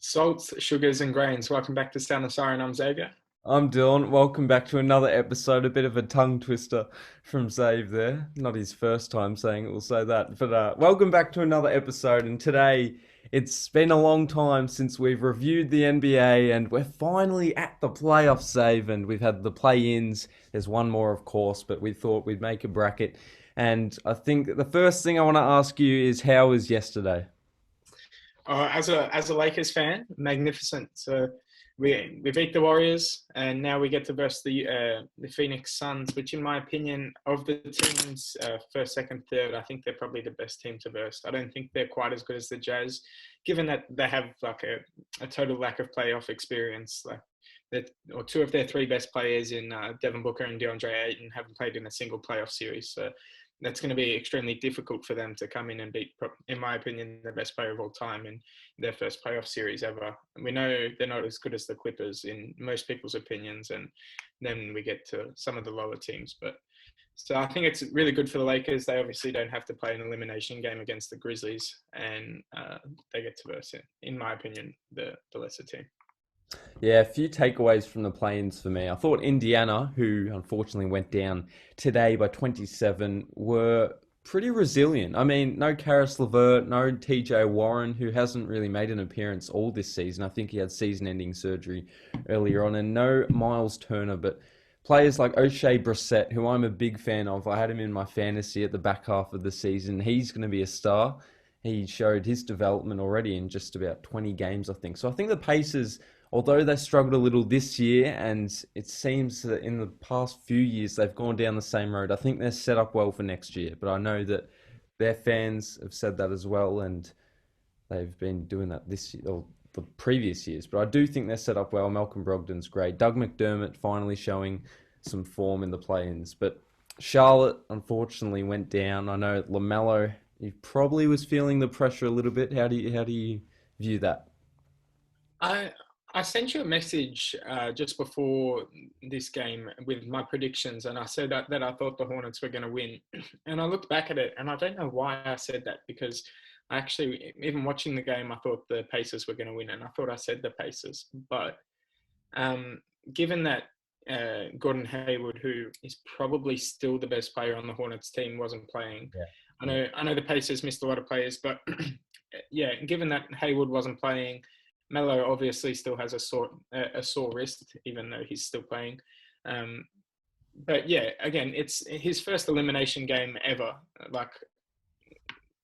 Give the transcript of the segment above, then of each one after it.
Salts, sugars, and grains. Welcome back to Sound of Siren. I'm Xavier. I'm Dylan. Welcome back to another episode. A bit of a tongue twister from Xavier there. Not his first time saying it, we'll say that. But welcome back to another episode. And today, it's been a long time since we've reviewed the NBA, and we're finally at the playoff save. And we've had the play-ins. There's one more, of course, but we thought we'd make a bracket. And I think the first thing I want to ask you is, how was yesterday? As a Lakers fan, magnificent. So we beat the Warriors, and now we get to verse the Phoenix Suns, which, in my opinion, of the teams first, second, third, I think they're probably the best team to verse. I don't think they're quite as good as the Jazz, given that they have like a total lack of playoff experience. Like that, or two of their three best players in Devin Booker and DeAndre Ayton haven't played in a single playoff series. So that's going to be extremely difficult for them to come in and beat, in my opinion, the best player of all time in their first playoff series ever. We know they're not as good as the Clippers in most people's opinions, and then we get to some of the lower teams. But so I think it's really good for the Lakers. They obviously don't have to play an elimination game against the Grizzlies, and they get to verse, in my opinion, the lesser team. Yeah, a few takeaways from the plains for me. I thought Indiana, who unfortunately went down today by 27, were pretty resilient. I mean, no Karis LeVert, no TJ Warren, who hasn't really made an appearance all this season. I think he had season-ending surgery earlier on, and no Miles Turner, but players like O'Shea Brissett, who I'm a big fan of. I had him in my fantasy at the back half of the season. He's going to be a star. He showed his development already in just about 20 games, I think. So I think the Pacers, although they struggled a little this year, and it seems that in the past few years they've gone down the same road, I think they're set up well for next year. But I know that their fans have said that as well, and they've been doing that this year, or the previous years. But I do think they're set up well. Malcolm Brogdon's great. Doug McDermott finally showing some form in the play-ins. But Charlotte, unfortunately, went down. I know LaMelo, he probably was feeling the pressure a little bit. How do you view that? I I sent you a message just before this game with my predictions, and I said that I thought the Hornets were going to win. And I looked back at it, and I don't know why I said that, because I actually, even watching the game, I thought the Pacers were going to win, and I thought I said the Pacers. But um, given that Gordon Hayward, who is probably still the best player on the Hornets team, wasn't playing, I know the Pacers missed a lot of players, but yeah, given that Hayward wasn't playing, Melo obviously still has a sore wrist, even though he's still playing. Um, but yeah, again, it's his first elimination game ever, like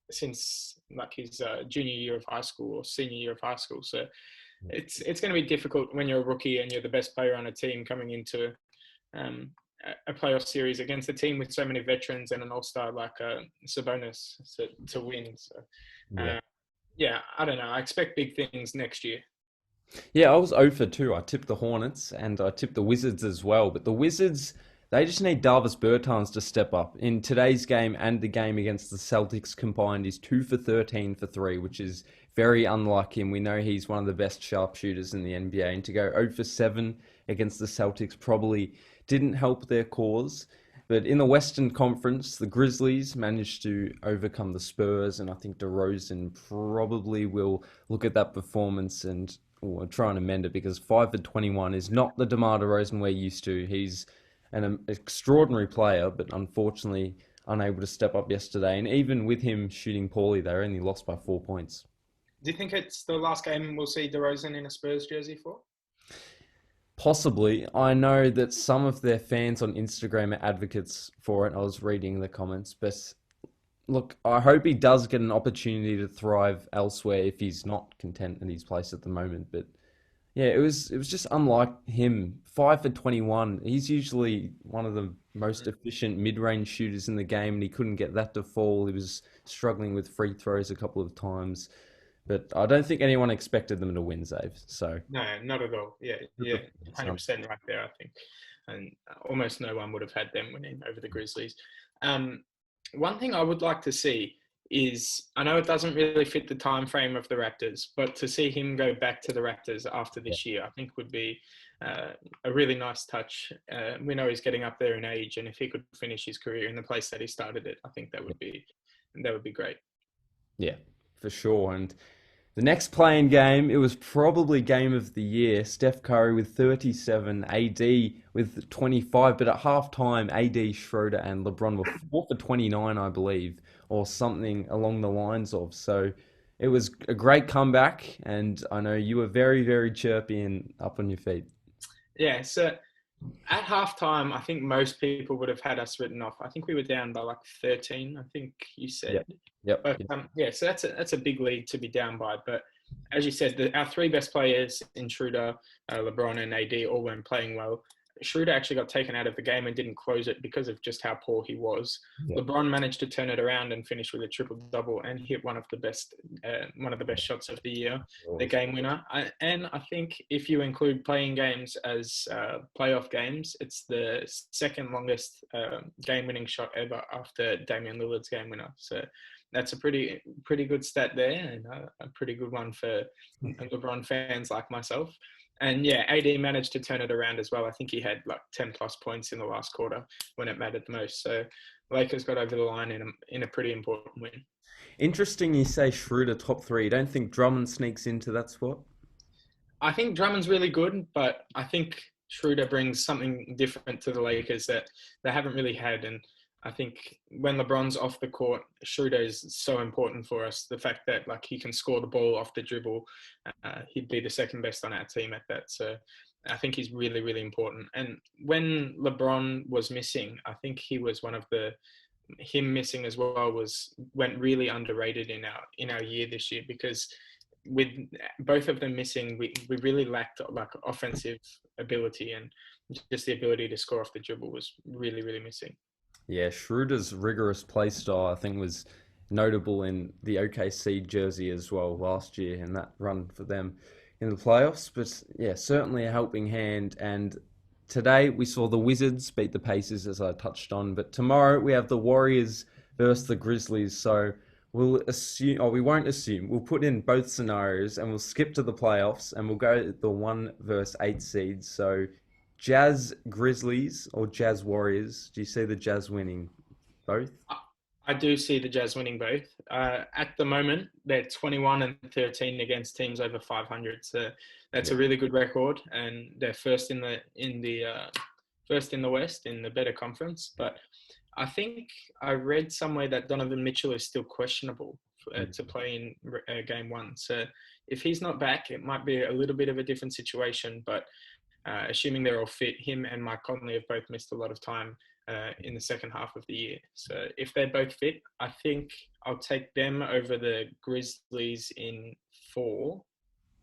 since like his junior year of high school or senior year of high school. So it's going to be difficult when you're a rookie and you're the best player on a team coming into um, a playoff series against a team with so many veterans and an all-star like Sabonis to win. So Yeah. uh, yeah, I don't know. I expect big things next year. Yeah, I was 0 for 2. I tipped the Hornets and I tipped the Wizards as well. But the Wizards, they just need Davis Bertans to step up. In today's game and the game against the Celtics combined, he's 2 for 13 for 3, which is very unlike him. We know he's one of the best sharpshooters in the NBA. And to go 0 for 7 against the Celtics probably didn't help their cause. But in the Western Conference, the Grizzlies managed to overcome the Spurs, and I think DeRozan probably will look at that performance and try and amend it, because 5 for 21 is not the DeMar DeRozan we're used to. He's an extraordinary player, but unfortunately unable to step up yesterday. And even with him shooting poorly, they only lost by 4 points. Do you think it's the last game we'll see DeRozan in a Spurs jersey for? Possibly. I know that some of their fans on Instagram are advocates for it. I was reading the comments, but look, I hope he does get an opportunity to thrive elsewhere if he's not content in his place at the moment. But yeah, it was just unlike him. 5 for 21. He's usually one of the most efficient mid-range shooters in the game, and he couldn't get that to fall. He was struggling with free throws a couple of times. But I don't think anyone expected them to win, Zave. So No, not at all. Yeah, yeah, 100% right there, I think. And almost no one would have had them winning over the Grizzlies. Um, One thing I would like to see is, I know it doesn't really fit the time frame of the Raptors, but to see him go back to the Raptors after yeah. this year, I think would be a really nice touch. We know he's getting up there in age, and if he could finish his career in the place that he started it, I think that would be great. Yeah, for sure. And The next playing game, it was probably game of the year. Steph Curry with 37, AD with 25, but at halftime, AD, Schroeder, and LeBron were 4 for 29, I believe, or something along the lines of. So it was a great comeback, and I know you were very, very chirpy and up on your feet. Yeah, so at halftime, I think most people would have had us written off. I think we were down by like 13, I think you said. Yep. Yep. But yeah, so that's a big lead to be down by. But as you said, our three best players in Schroeder, LeBron, and AD all weren't playing well. Schroeder actually got taken out of the game and didn't close it because of just how poor he was. Yep. LeBron managed to turn it around and finish with a triple double and hit one of the best shots of the year, the game winner. And I think if you include playing games as playoff games, it's the second longest game-winning shot ever after Damian Lillard's game winner. So that's a pretty good stat there, and a pretty good one for LeBron fans like myself. And yeah, AD managed to turn it around as well. I think he had like 10 plus points in the last quarter when it mattered the most. So Lakers got over the line in a pretty important win. Interesting you say Schroeder top three. You don't think Drummond sneaks into that spot? I think Drummond's really good, but I think Schroeder brings something different to the Lakers that they haven't really had. And I think when LeBron's off the court, Schroeder is so important for us. The fact that like he can score the ball off the dribble, he'd be the second best on our team at that. So I think he's really, really important. And when LeBron was missing, I think he was him missing as well went really underrated in our year this year, because with both of them missing, we really lacked like offensive ability, and just the ability to score off the dribble was really, really missing. Yeah, Schroeder's rigorous play style, I think, was notable in the OKC jersey as well last year in that run for them in the playoffs. But yeah, certainly a helping hand. And today we saw the Wizards beat the Pacers, as I touched on. But tomorrow we have the Warriors versus the Grizzlies. So we'll assume, or we won't assume, we'll put in both scenarios and we'll skip to the playoffs and we'll go the 1 versus 8 seeds. So Jazz Grizzlies or Jazz Warriors? Do you see the Jazz winning both? I do see the Jazz winning both. At the moment, they're 21-13 against teams over 500. So that's a really good record, and they're first in the West in the better conference. But I think I read somewhere that Donovan Mitchell is still questionable to play in game one. So if he's not back, it might be a little bit of a different situation. But assuming they're all fit, him and Mike Conley have both missed a lot of time in the second half of the year. So if they're both fit, I think I'll take them over the Grizzlies in 4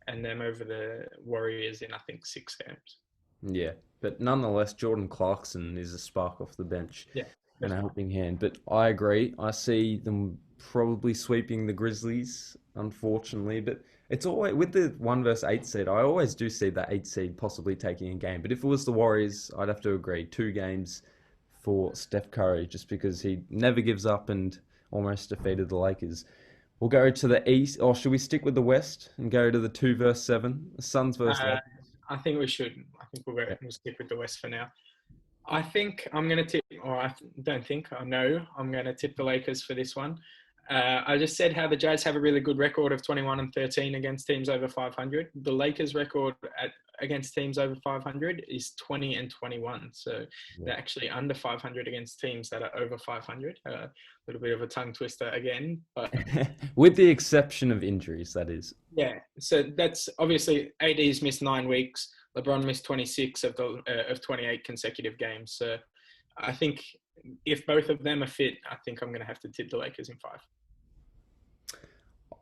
and them over the Warriors in, I think, 6 games. Yeah, but nonetheless, Jordan Clarkson is a spark off the bench and a helping hand. But I agree. I see them probably sweeping the Grizzlies, unfortunately. But it's always with the 1 versus 8 seed. I always do see that 8 seed possibly taking a game. But if it was the Warriors, I'd have to agree. 2 games for Steph Curry, just because he never gives up and almost defeated the Lakers. We'll go to the East, or should we stick with the West and go to the 2 versus 7? The Suns versus Lakers. I think we should. I think we'll stick with the West for now. I think I'm going to tip, or I don't think, I know I'm going to tip the Lakers for this one. I just said how the Jazz have a really good record of 21-13 against teams over 500. The Lakers' record against teams over 500 is 20-21. So they're actually under 500 against teams that are over 500. A little bit of a tongue twister again, but with the exception of injuries, that is. Yeah. So that's obviously AD's missed 9 weeks. LeBron missed 26 of 28 consecutive games. So I think if both of them are fit, I think I'm going to have to tip the Lakers in 5.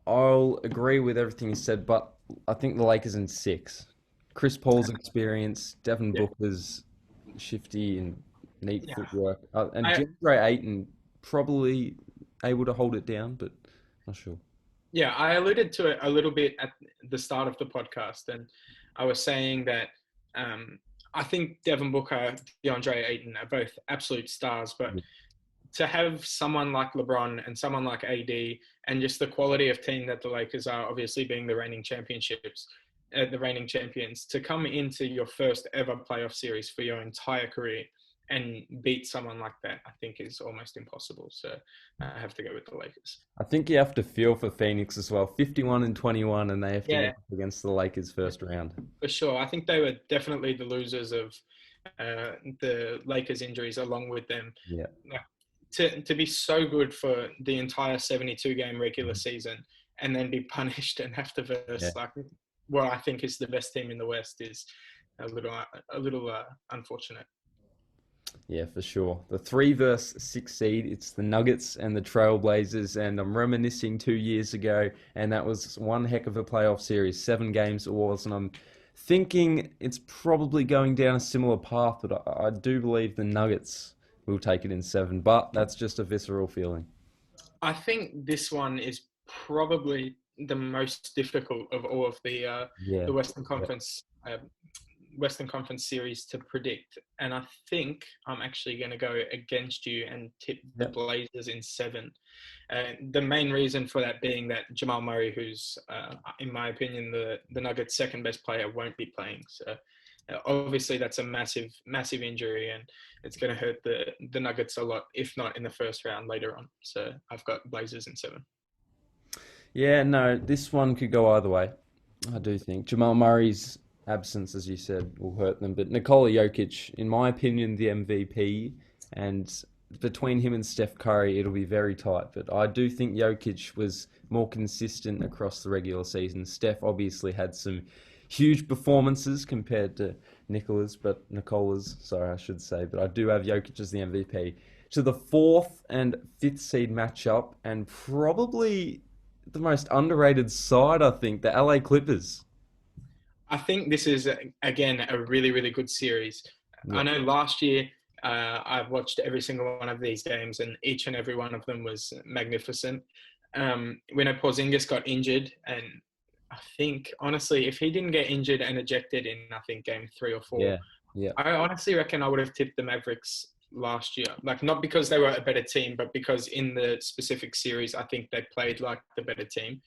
I'll agree with everything you said, but I think the Lakers in 6. Chris Paul's experience, Devin Booker's shifty and neat footwork, and DeAndre Ayton probably able to hold it down, but not sure. Yeah, I alluded to it a little bit at the start of the podcast, and I was saying that I think Devin Booker, DeAndre Ayton are both absolute stars, but to have someone like LeBron and someone like AD and just the quality of team that the Lakers are, obviously being the reigning champions, to come into your first ever playoff series for your entire career and beat someone like that, I think is almost impossible. So I have to go with the Lakers. I think you have to feel for Phoenix as well. 51-21, and they have to go Yeah, up against the Lakers first round. for sure. I think they were definitely the losers of the Lakers' injuries, along with them. Yeah. Like, to be so good for the entire 72 game regular season and then be punished and have to Yeah. verse like what I think is the best team in the West is a little unfortunate. Yeah, for sure. The 3 versus 6 seed, it's the Nuggets and the Trailblazers, and I'm reminiscing 2 years ago, and that was one heck of a playoff series. 7 games it was, and I'm thinking it's probably going down a similar path, but I do believe the Nuggets will take it in 7, but that's just a visceral feeling. I think this one is probably the most difficult of all of Yeah. the Yeah. Western Conference series to predict, and I think I'm actually going to go against you and tip the Yeah. Blazers in 7. The main reason for that being that Jamal Murray, who's in my opinion the Nuggets' second best player, won't be playing. So obviously that's a massive injury, and it's going to hurt the Nuggets a lot, if not in the first round later on. So I've got Blazers in 7. Yeah, no, this one could go either way. I do think Jamal Murray's absence, as you said, will hurt them. But Nikola Jokic, in my opinion, the MVP, and between him and Steph Curry, it'll be very tight. But I do think Jokic was more consistent across the regular season. Steph obviously had some huge performances compared to Nicola's, sorry, I should say. But I do have Jokic as the MVP. To the 4th and 5th seed matchup, and probably the most underrated side, I think, the LA Clippers. I think this is, again, a really, really good series. Yeah, I know last year I've watched every single one of these games, and each and every one of them was magnificent. When Porzingis got injured, and I think, honestly, if he didn't get injured and ejected in, I think, game 3 or 4, yeah, yeah, I honestly reckon I would have tipped the Mavericks last year. Like, not because they were a better team, but because in the specific series, I think they played like the better team.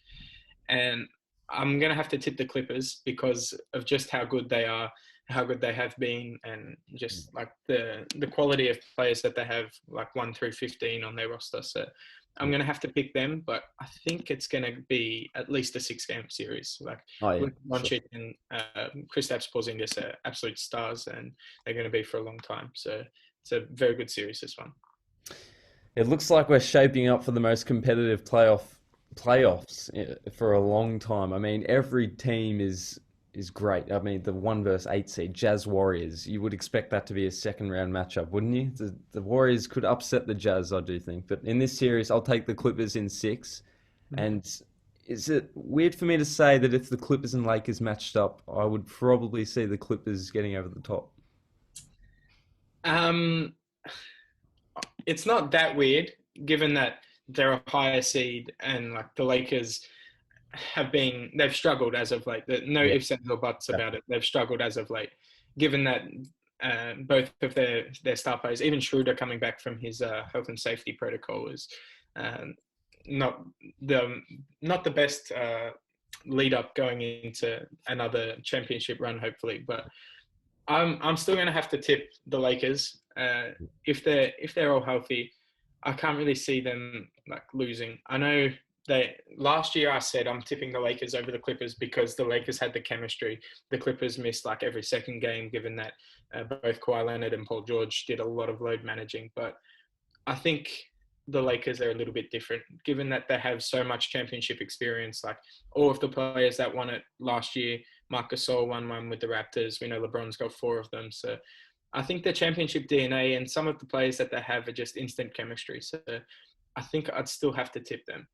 And I'm going to have to tip the Clippers because of just how good they are, how good they have been, and just like the quality of players that they have, like 1 through 15 on their roster. So I'm yeah. going to have to pick them, but I think it's going to be at least a 6-game series. Like Oh yeah, Luka sure. Doncic and Kristaps Porzingis are absolute stars, and they're going to be for a long time. So it's a very good series, this one. It looks like we're shaping up for the most competitive playoffs for a long time. I mean, every team is great. I mean, the 1 versus 8 seed Jazz Warriors. You would expect that to be a second round matchup, wouldn't you? The Warriors could upset the Jazz, I do think. But in this series, I'll take the Clippers in 6. And is it weird for me to say that if the Clippers and Lakers matched up, I would probably see the Clippers getting over the top? Um, it's not that weird, given that they're a higher seed and like the Lakers they've struggled as of late. No Yeah, ifs, ands, or buts about exactly. it. They've struggled as of late, given that both of their star players, even Schroeder coming back from his health and safety protocol, is um, not the not the best lead up going into another championship run, hopefully. But I'm still going to have to tip the Lakers if they're all healthy. I can't really see them like losing. I know they last year I said I'm tipping the Lakers over the Clippers because the Lakers had the chemistry. The Clippers missed like every second game, given that both Kawhi Leonard and Paul George did a lot of load managing. But I think the Lakers are a little bit different, given that they have so much championship experience. Like all of the players that won it last year, Marc Gasol won one with the Raptors. We know LeBron's got 4 of them. So I think the championship DNA and some of the players that they have are just instant chemistry. So I think I'd still have to tip them.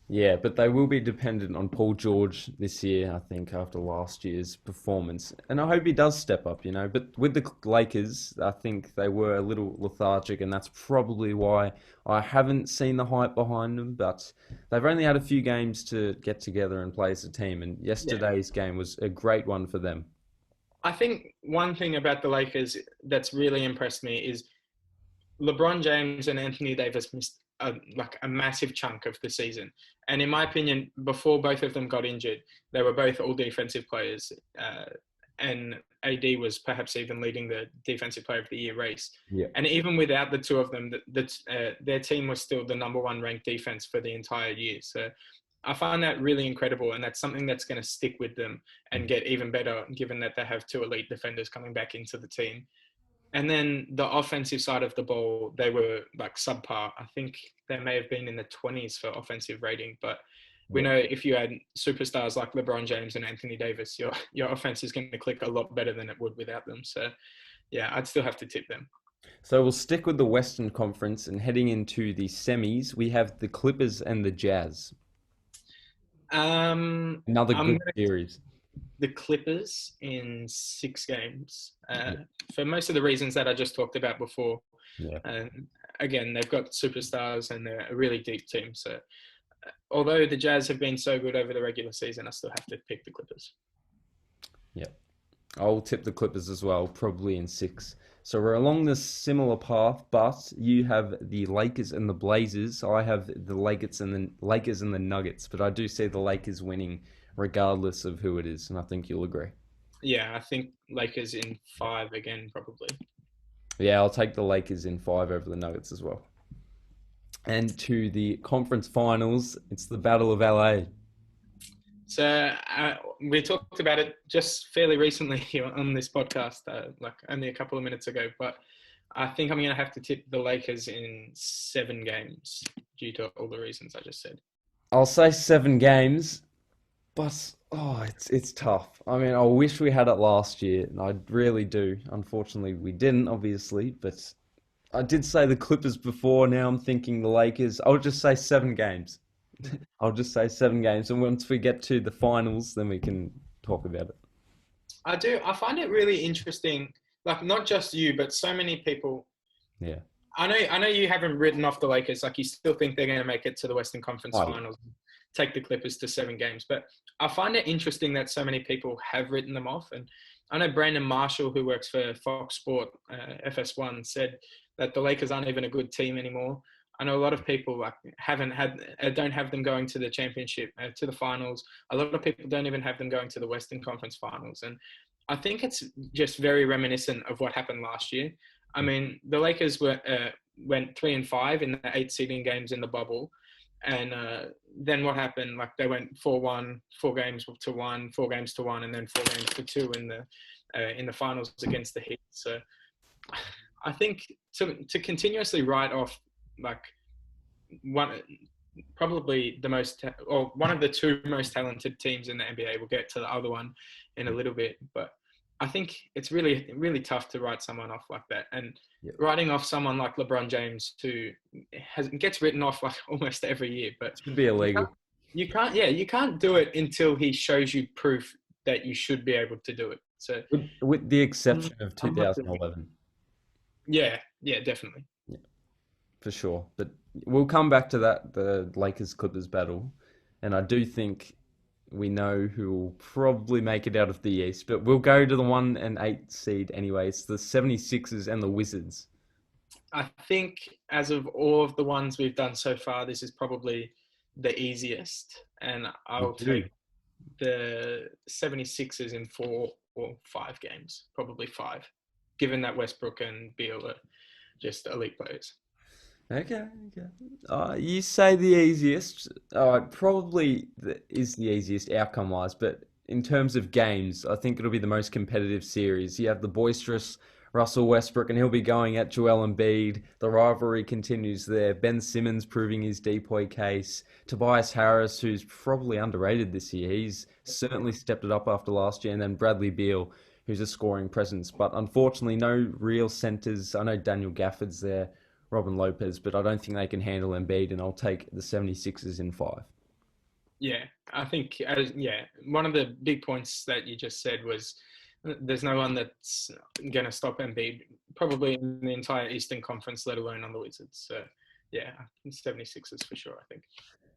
Yeah, but they will be dependent on Paul George this year, I think, after last year's performance. And I hope he does step up, you know. But with the Lakers, I think they were a little lethargic, and that's probably why I haven't seen the hype behind them. But they've only had a few games to get together and play as a team, and Yeah. yesterday's game was a great one for them. I think one thing about the Lakers that's really impressed me is LeBron James and Anthony Davis missed like a massive chunk of the season. And in my opinion, before both of them got injured, they were both all defensive players. and AD was perhaps even leading the Defensive Player of the Year race. Yeah. And even without the two of them, their team was still the number one ranked defense for the entire year. So I find that really incredible, and that's something that's going to stick with them and get even better, given that they have two elite defenders coming back into the team. And then the offensive side of the ball, they were like subpar. I think they may have been in the 20s for offensive rating, but we know if you had superstars like LeBron James and Anthony Davis, your offense is going to click a lot better than it would without them. So, yeah, I'd still have to tip them. So we'll stick with the Western Conference, and heading into the semis, we have the Clippers and the Jazz. Another good series. The Clippers in 6 games for most of the reasons that I just talked about before. Yeah. Again, they've got superstars and they're a really deep team. So although the Jazz have been so good over the regular season, I still have to pick the Clippers. Yeah. I'll tip the Clippers as well, probably in 6. So we're along this similar path, but you have the Lakers and the Blazers. I have the Lakers and the Nuggets, but I do see the Lakers winning regardless of who it is, and I think you'll agree. Yeah, I think Lakers in 5 again, probably. Yeah, I'll take the Lakers in 5 over the Nuggets as well. And to the conference finals, it's the Battle of LA. So we talked about it just fairly recently on this podcast, like only a couple of minutes ago, but I think I'm going to have to tip the Lakers in 7 games due to all the reasons I just said. I'll say 7 games. But, it's tough. I mean, I wish we had it last year, and I really do. Unfortunately, we didn't, obviously, but I did say the Clippers before. Now I'm thinking the Lakers. I'll just say 7 games. I'll just say 7 games, and once we get to the finals, then we can talk about it. I find it really interesting, like not just you, but so many people. Yeah. I know you haven't written off the Lakers, like you still think they're going to make it to the Western Conference Finals. Take the Clippers to 7 games. But I find it interesting that so many people have written them off. And I know Brandon Marshall, who works for Fox Sport, FS1, said that the Lakers aren't even a good team anymore. I know a lot of people don't have them going to the championship, to the finals. A lot of people don't even have them going to the Western Conference Finals. And I think it's just very reminiscent of what happened last year. I mean, the Lakers went 3-5 in the 8 seeding games in the bubble. And then what happened? Like they went 4-1, 4 games to 1, 4 games to 1, and then 4 games to 2 in the finals against the Heat. So I think to continuously write off like probably the most or one of the 2 most talented teams in the NBA. We'll get to the other one in a little bit, but I think it's really, really tough to write someone off like that. And writing off someone like LeBron James, who gets written off like almost every year, but it should be illegal. You can't do it until he shows you proof that you should be able to do it. So with the exception of 2011. Yeah, definitely. Yeah, for sure. But we'll come back to that, the Lakers-Clippers battle. And I do think we know who will probably make it out of the East, but we'll go to the 1 and 8 seed anyway. It's the 76ers and the Wizards. I think as of all of the ones we've done so far, this is probably the easiest, and I'll take the 76ers in 4 or 5 games, probably 5, given that Westbrook and Beal are just elite players. Okay. You say the easiest. Probably is the easiest outcome-wise, but in terms of games, I think it'll be the most competitive series. You have the boisterous Russell Westbrook, and he'll be going at Joel Embiid. The rivalry continues there. Ben Simmons proving his depoy case. Tobias Harris, who's probably underrated this year. He's certainly stepped it up after last year. And then Bradley Beal, who's a scoring presence. But unfortunately, no real centers. I know Daniel Gafford's there. Robin Lopez, but I don't think they can handle Embiid, and I'll take the 76ers in 5. Yeah, I think, one of the big points that you just said was there's no one that's going to stop Embiid, probably in the entire Eastern Conference, let alone on the Wizards. So, yeah, 76ers for sure, I think.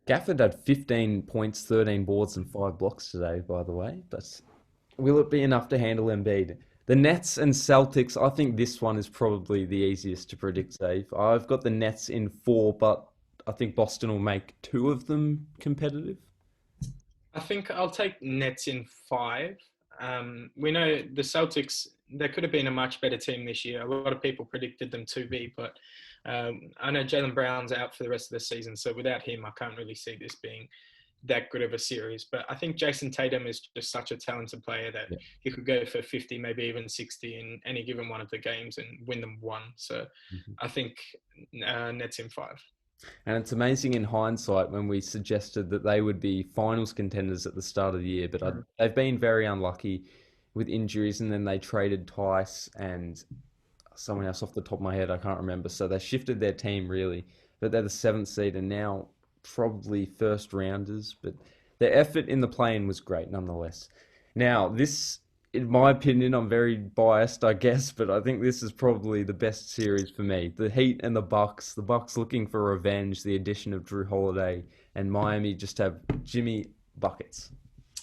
Gafford had 15 points, 13 boards, and 5 blocks today, by the way, but will it be enough to handle Embiid? The Nets and Celtics, I think this one is probably the easiest to predict, Dave. I've got the Nets in 4, but I think Boston will make 2 of them competitive. I think I'll take Nets in 5. We know the Celtics, they could have been a much better team this year. A lot of people predicted them to be, but I know Jaylen Brown's out for the rest of the season, so without him, I can't really see this being that good of a series. But I think Jason Tatum is just such a talented player that he could go for 50, maybe even 60 in any given one of the games and win them one. So I think Nets in 5. And it's amazing in hindsight when we suggested that they would be finals contenders at the start of the year, but they've been very unlucky with injuries, and then they traded Tice and someone else off the top of my head, I can't remember. So they shifted their team really, but they're the 7th seed and now probably first rounders, but their effort in the play-in was great nonetheless. Now, this, in my opinion, I'm very biased, I guess, but I think this is probably the best series for me. The Heat and the Bucks looking for revenge, the addition of Drew Holiday, and Miami just have Jimmy buckets.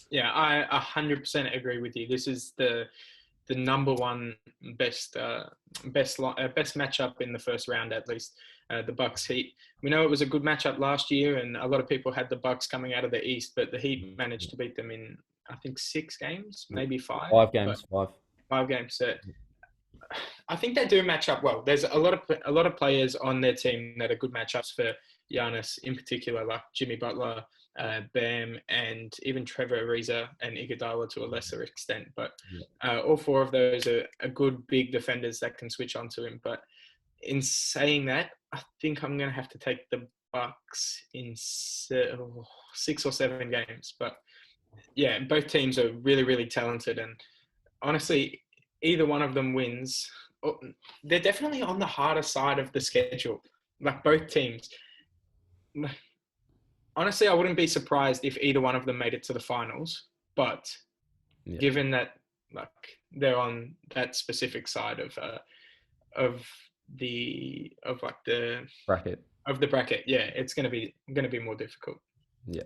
Yeah, I 100% agree with you. This is the number one best matchup in the first round, at least. The Bucks Heat. We know it was a good matchup last year, and a lot of people had the Bucks coming out of the East, but the Heat managed to beat them in, I think, 6 games, maybe 5. 5 games, 5. 5 games. So I think they do match up well. There's a lot of players on their team that are good matchups for Giannis in particular, like Jimmy Butler, Bam, and even Trevor Ariza and Iguodala to a lesser extent. But all 4 of those are good big defenders that can switch onto him. But in saying that, I think I'm going to have to take the Bucks in 6 or 7 games. But yeah, both teams are really, really talented. And honestly, either one of them wins. They're definitely on the harder side of the schedule, like both teams. Honestly, I wouldn't be surprised if either one of them made it to the finals. But given that like they're on that specific side of the bracket, yeah, it's going to be more difficult. Yeah.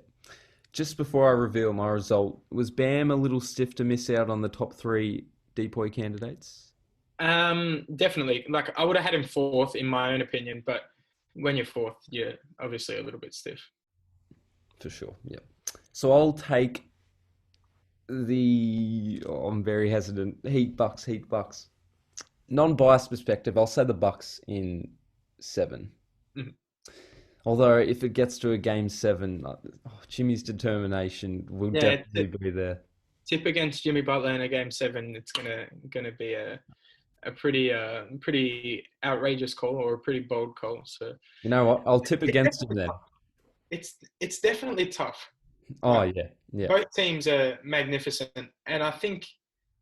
Just before I reveal my result, was Bam a little stiff to miss out on the top 3 depoy candidates? Definitely. Like I would have had him 4th in my own opinion, but when you're 4th, you're obviously a little bit stiff. For sure. Yeah. So I'll take I'm very hesitant. Heat Bucks. Non-biased perspective, I'll say the Bucks in 7. Mm-hmm. Although if it gets to a game 7, Jimmy's determination will definitely be there. Tip against Jimmy Butler in a game 7, it's gonna be a pretty outrageous call or a pretty bold call. So you know what? I'll tip against him then. It's definitely tough. Oh yeah. Both teams are magnificent, and I think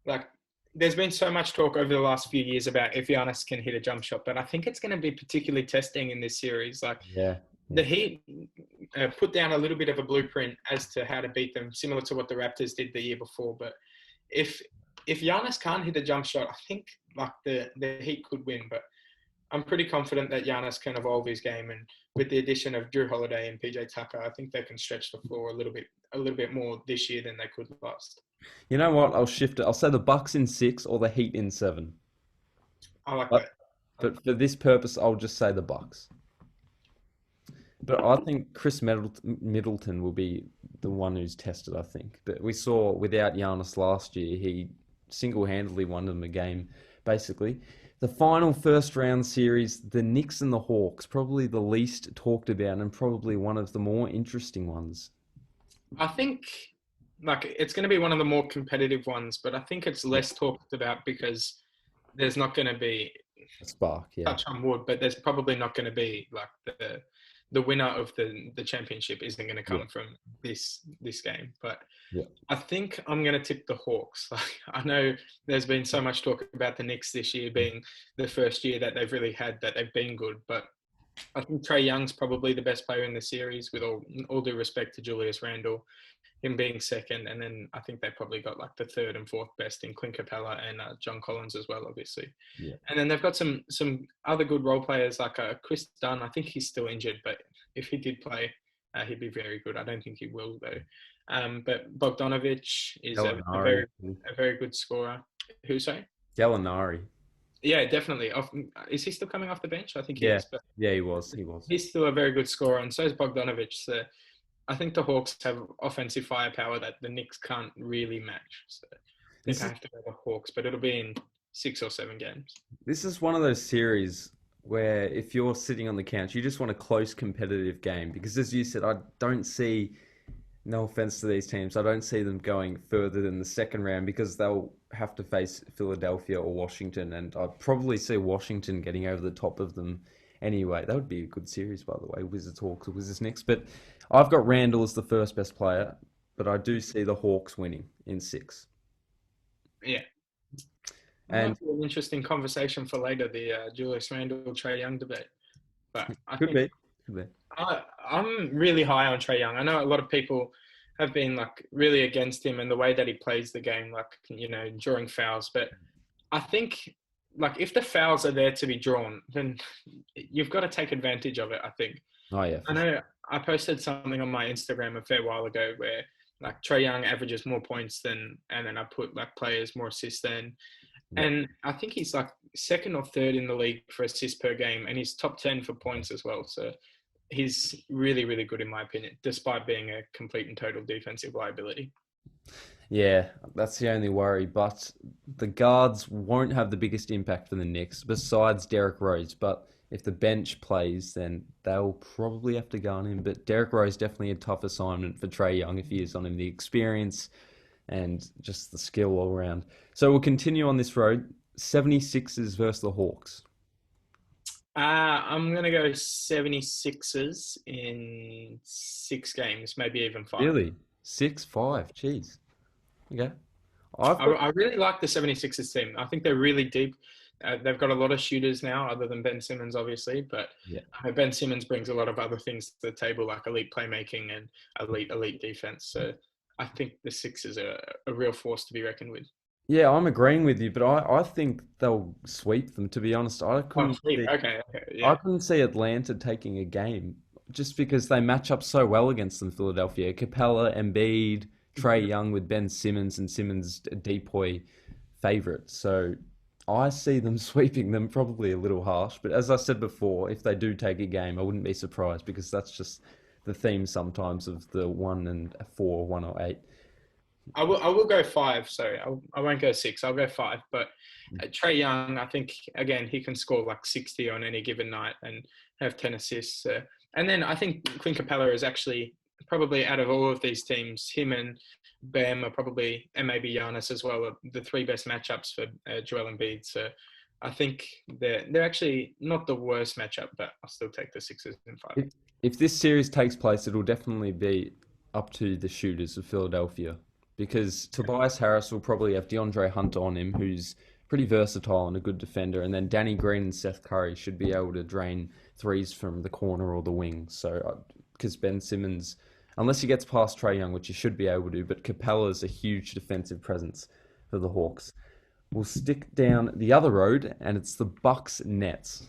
like there's been so much talk over the last few years about if Giannis can hit a jump shot, but I think it's going to be particularly testing in this series. Like the Heat put down a little bit of a blueprint as to how to beat them, similar to what the Raptors did the year before. But if Giannis can't hit a jump shot, I think like the Heat could win. But I'm pretty confident that Giannis can evolve his game, and with the addition of Drew Holiday and PJ Tucker, I think they can stretch the floor a little bit more this year than they could last. You know what? I'll shift it. I'll say the Bucks in 6 or the Heat in 7. I like that. But for this purpose, I'll just say the Bucks. But I think Chris Middleton will be the one who's tested, I think. But we saw without Giannis last year, he single-handedly won them a game, basically. The final first-round series, the Knicks and the Hawks, probably the least talked about and probably one of the more interesting ones. I think like it's going to be one of the more competitive ones, but I think it's less talked about because there's not going to be a spark. Yeah. Touch on wood, but there's probably not going to be like the winner of the championship isn't going to come from this game. But I think I'm going to tip the Hawks. Like I know there's been so much talk about the Knicks this year being the first year that they've really had that they've been good, but I think Trae Young's probably the best player in the series, with all due respect to Julius Randle, him being second, and then I think they probably got like the 3rd and 4th best in Clint Capella and John Collins as well, obviously. Yeah. And then they've got some other good role players like Chris Dunn. I think he's still injured, but if he did play, he'd be very good. I don't think he will though. But Bogdanovic is a very good scorer. Who, sorry? Gallinari. Yeah, definitely. Is he still coming off the bench? I think he is. But yeah, he was. He's still a very good scorer, and so is Bogdanovic. So I think the Hawks have offensive firepower that the Knicks can't really match. So. think This I is have to go the Hawks, but it'll be in 6 or 7 games. this is one of those series where if you're sitting on the couch, you just want a close competitive game because, as you said, I don't see. No offense to these teams, I don't see them going further than the second round because they'll have to face Philadelphia or Washington, and I'd probably see Washington getting over the top of them anyway. That would be a good series, by the way, Wizards Hawks or Wizards Knicks. But I've got Randall as the first best player, but I do see the Hawks winning in 6. Yeah. And Might be an interesting conversation for later, the Julius Randle Trae Young debate. But I could think be, could be. I'm really high on Trae Young. I know a lot of people have been like really against him and the way that he plays the game, like drawing fouls. But I think like if the fouls are there to be drawn, then you've got to take advantage of it. I think. Oh yeah, I know I posted something on my Instagram a fair while ago where like Trae Young averages more points than, and then I put like players more assists than, yeah. and I think he's like second or third in the league for assists per game, and he's top 10 for points as well. So he's really, really good in my opinion, despite being a complete and total defensive liability. Yeah, that's the only worry. But the guards won't have the biggest impact for the Knicks besides Derrick Rose. But if the bench plays, then they'll probably have to go on him. But Derrick Rose definitely a tough assignment for Trae Young if he is on him. The experience and just the skill all around. So we'll continue on this road. 76ers versus the Hawks. I'm going to go 76ers in 6 games, maybe even 5. Really? 6-5. Jeez. Okay. I really like the 76ers team. I think they're really deep. They've got a lot of shooters now, other than Ben Simmons, obviously. But Yeah. Ben Simmons brings a lot of other things to the table, like elite playmaking and elite defense. So I think the Sixers are a real force to be reckoned with. Yeah, I'm agreeing with you, but I think they'll sweep them, to be honest. Oh, sweet. Okay, I yeah. couldn't see Atlanta taking a game just because they match up so well against them, Philadelphia. Capella, Embiid, Trae Young with Ben Simmons and Simmons a depoy favorite. So I see them sweeping them, probably a little harsh. But as I said before, if they do take a game, I wouldn't be surprised because that's just the theme sometimes of the 1-4, 1-8. I will go 5. Sorry, I won't go 6. I'll go 5. But Trae Young, I think again he can score like 60 on any given night and have 10 assists. And then I think Clint Capella is actually probably out of all of these teams, him and Bam are probably, and maybe Giannis as well, are the 3 best matchups for Joel Embiid. So I think they're actually not the worst matchup, but I'll still take the Sixers in 5. If this series takes place, it'll definitely be up to the shooters of Philadelphia because Tobias Harris will probably have DeAndre Hunter on him, who's pretty versatile and a good defender, and then Danny Green and Seth Curry should be able to drain threes from the corner or the wing. So because Ben Simmons, unless he gets past Trae Young, which he should be able to, but Capella is a huge defensive presence for the Hawks. We'll stick down the other road, and it's the Bucks Nets.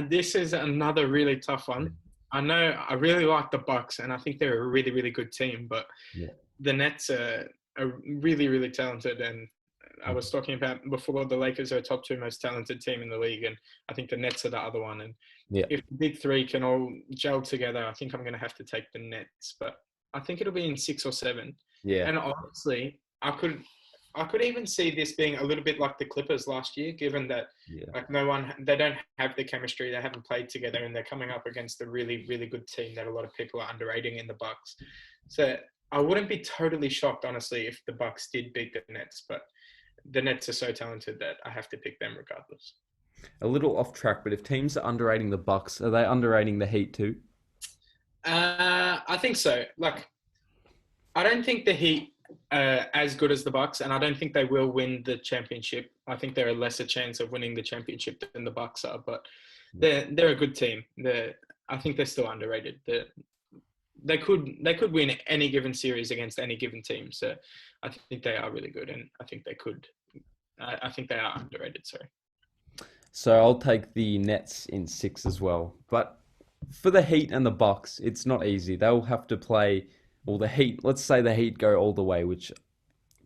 This is another really tough one. I know I really like the Bucks, and I think they're a really, really good team. But the Nets are really, really talented. And I was talking about before, the Lakers are a top 2 most talented team in the league, and I think the Nets are the other one. And if the big 3 can all gel together, I think I'm going to have to take the Nets. But I think it'll be in 6 or 7. Yeah. And honestly, I could even see this being a little bit like the Clippers last year, given that like they don't have the chemistry, they haven't played together, and they're coming up against a really, really good team that a lot of people are underrating in the Bucks. So I wouldn't be totally shocked, honestly, if the Bucks did beat the Nets, but the Nets are so talented that I have to pick them regardless. A little off track, but if teams are underrating the Bucks, are they underrating the Heat too? I think so. Like, I don't think the Heat as good as the Bucks, and I don't think they will win the championship. I think they're a lesser chance of winning the championship than the Bucks are, but they're a good team. I think they're still underrated. They could win any given series against any given team. So I think they are really good, and I think they could. I think they are underrated. Sorry. So I'll take the Nets in 6 as well. But for the Heat and the Bucks, it's not easy. They'll have to play. Well, the Heat, let's say the Heat go all the way, which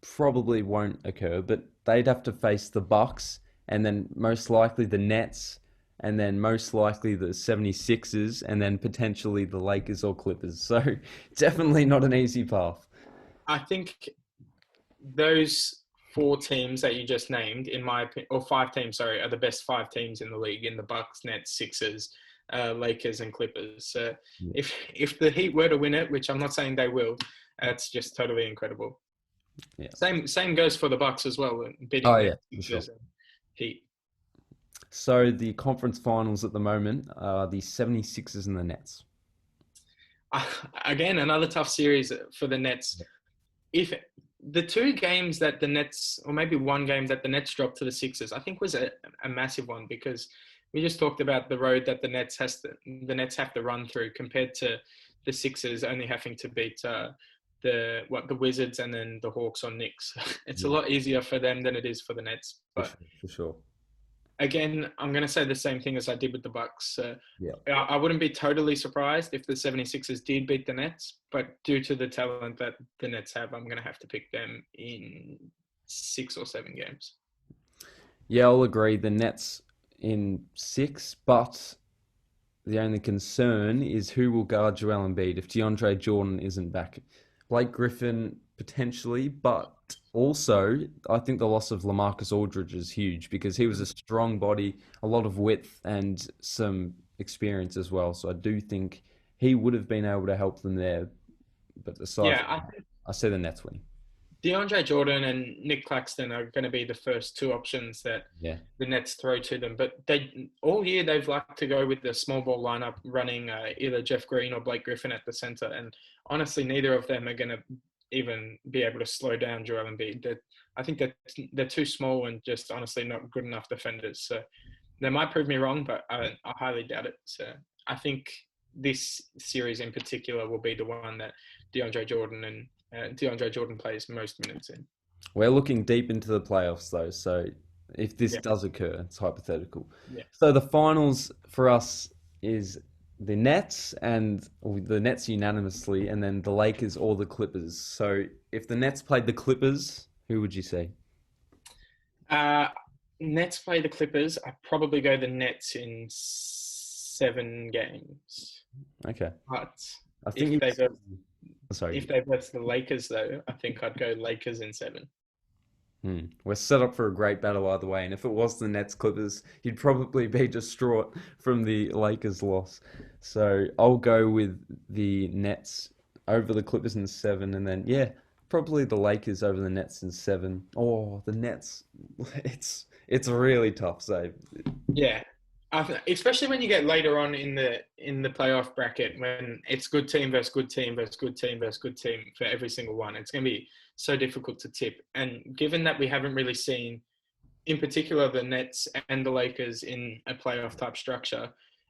probably won't occur, but they'd have to face the Bucks and then most likely the Nets and then most likely the 76ers and then potentially the Lakers or Clippers. So definitely not an easy path. I think those four teams that you just named, in my opinion, or five teams, sorry, are the best five teams in the league in the Bucks, Nets, Sixers, Lakers, and Clippers. So if the Heat were to win it, which I'm not saying they will, it's just totally incredible. Yeah. Same goes for the Bucks as well, beating Oh, the yeah, for sure. Sixers and Heat. So the conference finals at the moment are the 76ers and the Nets. Again, another tough series for the Nets. If the two games that the Nets, or maybe one game that the Nets dropped to the Sixers, I think was a massive one, because we just talked about the road that the Nets have to run through compared to the Sixers only having to beat the Wizards and then the Hawks or Knicks. It's a lot easier for them than it is for the Nets. But for sure. Again, I'm going to say the same thing as I did with the Bucks. I wouldn't be totally surprised if the 76ers did beat the Nets, but due to the talent that the Nets have, I'm going to have to pick them in 6 or 7 games. Yeah, I'll agree. The Nets in 6, but the only concern is who will guard Joel Embiid if DeAndre Jordan isn't back. Blake Griffin potentially, but also I think the loss of LaMarcus Aldridge is huge because he was a strong body, a lot of width and some experience as well. So I do think he would have been able to help them there. But aside from that, I say the Nets win. DeAndre Jordan and Nick Claxton are going to be the first two options that the Nets throw to them. But all year they've liked to go with the small ball lineup, running either Jeff Green or Blake Griffin at the center. And honestly, neither of them are going to even be able to slow down Joel Embiid. I think that they're too small and just honestly not good enough defenders. So they might prove me wrong, but I highly doubt it. So I think this series in particular will be the one that DeAndre Jordan plays most minutes in. We're looking deep into the playoffs though, so if this does occur, it's hypothetical. Yeah. So the finals for us is the Nets unanimously, and then the Lakers or the Clippers. So if the Nets played the Clippers, who would you say? Nets play the Clippers. I'd probably go the Nets in 7 games. Okay. But I think if they versus the Lakers, though, I think I'd go Lakers in 7. We're set up for a great battle either way. And if it was the Nets Clippers, you'd probably be distraught from the Lakers loss. So I'll go with the Nets over the Clippers in 7. And then, probably the Lakers over the Nets in 7. Oh, the Nets. It's really tough, so. Yeah. Especially when you get later on in the playoff bracket, when it's good team versus good team versus good team versus good team for every single one, it's going to be so difficult to tip. And given that we haven't really seen, in particular, the Nets and the Lakers in a playoff type structure,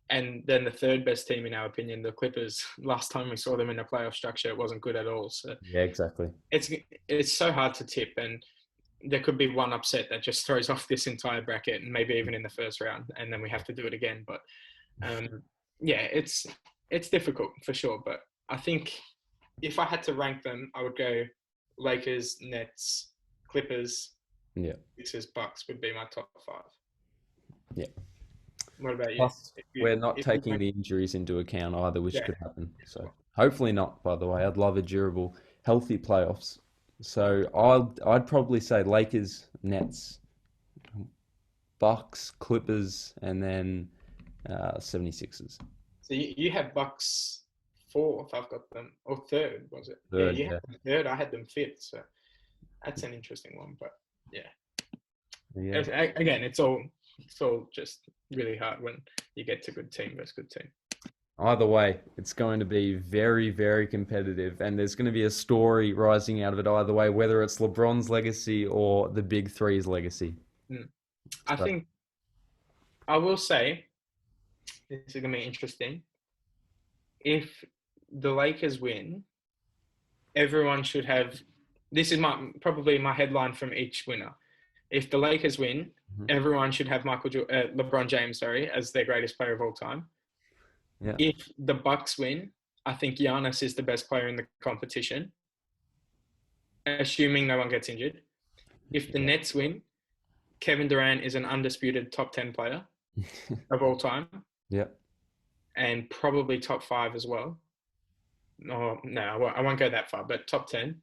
and then the third best team in our opinion, the Clippers, last time we saw them in a playoff structure, it wasn't good at all. So yeah, exactly. It's so hard to tip, and there could be one upset that just throws off this entire bracket, and maybe even in the first round, and then we have to do it again. But it's difficult for sure. But I think if I had to rank them, I would go Lakers, Nets, Clippers, Sixers, Bucks would be my top 5. Yeah. What about you? Plus, we're not taking the injuries into account either, which could happen. So hopefully not, by the way. I'd love a durable, healthy playoffs. So I'd probably say Lakers, Nets, Bucks, Clippers, and then 76ers. So you have Bucks 4th, I've got them, or 3rd, was it? Third, you had them 3rd, I had them 5th. So that's an interesting one, but again, it's all just really hard when you get to good team versus good team. Either way, it's going to be very, very competitive, and there's going to be a story rising out of it either way, whether it's LeBron's legacy or the Big Three's legacy. I think I will say this is going to be interesting. If the Lakers win, everyone should have. This is probably my headline from each winner. If the Lakers win, everyone should have LeBron James, as their greatest player of all time. Yeah. If the Bucks win, I think Giannis is the best player in the competition, assuming no one gets injured. If the Nets win, Kevin Durant is an undisputed top 10 player of all time. Yeah. And probably top 5 as well. No, I won't go that far, but top 10.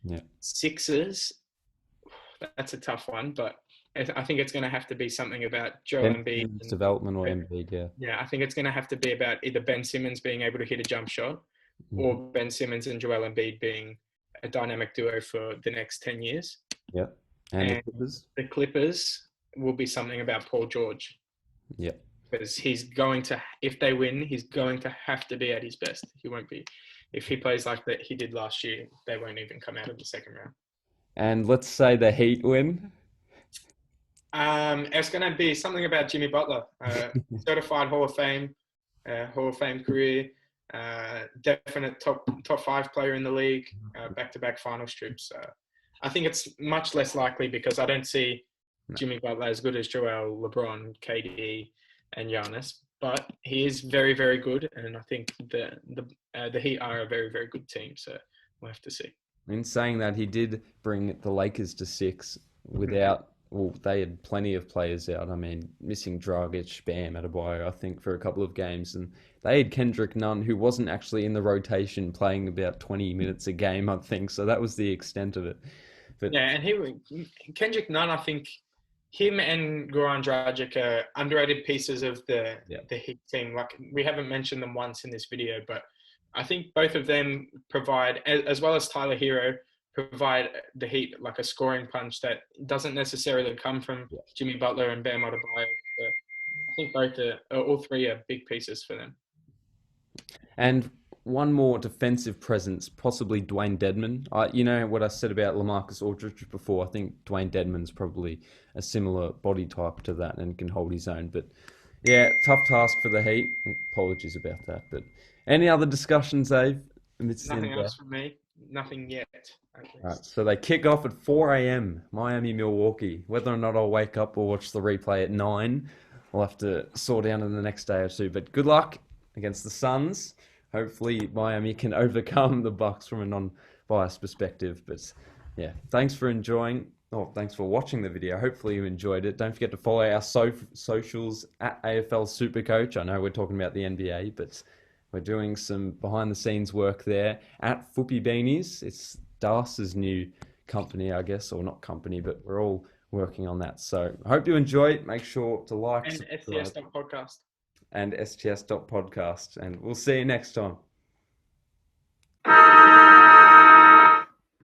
Yeah. Sixers, that's a tough one, but I think it's going to have to be something about Joel Embiid. Development or Embiid, yeah. Yeah, I think it's going to have to be about either Ben Simmons being able to hit a jump shot, or Ben Simmons and Joel Embiid being a dynamic duo for the next 10 years. Yeah. And the Clippers will be something about Paul George. Yeah. Because he's going to, if they win, he's going to have to be at his best. He won't be. If he plays like that he did last year, they won't even come out of the second round. And let's say the Heat win. It's going to be something about Jimmy Butler. Certified Hall of Fame career. Definite top 5 player in the league. Back-to-back finals trips. I think it's much less likely because I don't see Jimmy Butler as good as Joel, LeBron, KD, and Giannis. But he is very, very good, and I think the Heat are a very, very good team. So we'll have to see. In saying that, he did bring the Lakers to 6 without. Well, they had plenty of players out. I mean, missing Dragic, Bam, Adebayo, I think, for a couple of games. And they had Kendrick Nunn, who wasn't actually in the rotation, playing about 20 minutes a game, I think. So that was the extent of it. But yeah, and Kendrick Nunn, I think him and Goran Dragic are underrated pieces of the Heat team. Like, we haven't mentioned them once in this video, but I think both of them provide, as well as Tyler Hero, provide the Heat like a scoring punch that doesn't necessarily come from Jimmy Butler and Bam Adebayo. So I think all three are big pieces for them. And one more defensive presence, possibly Dwayne Dedman. You know what I said about LaMarcus Aldridge before. I think Dwayne Dedman's probably a similar body type to that and can hold his own. But yeah, tough task for the Heat. Apologies about that. But any other discussions, Dave? Nothing else from me. Nothing yet. Right, so they kick off at 4 a.m. Miami, Milwaukee. Whether or not I'll wake up or watch the replay at 9, we'll have to sort out in the next day or two. But good luck against the Suns. Hopefully Miami can overcome the Bucks from a non-biased perspective. But yeah, thanks for watching the video. Hopefully you enjoyed it. Don't forget to follow our socials at AFL Supercoach. I know we're talking about the NBA, but we're doing some behind-the-scenes work there at Fooppy Beanies. It's Darce's new company, I guess, or not company, but we're all working on that. So I hope you enjoy it. Make sure to like, and STS.podcast. And STS.podcast. And we'll see you next time.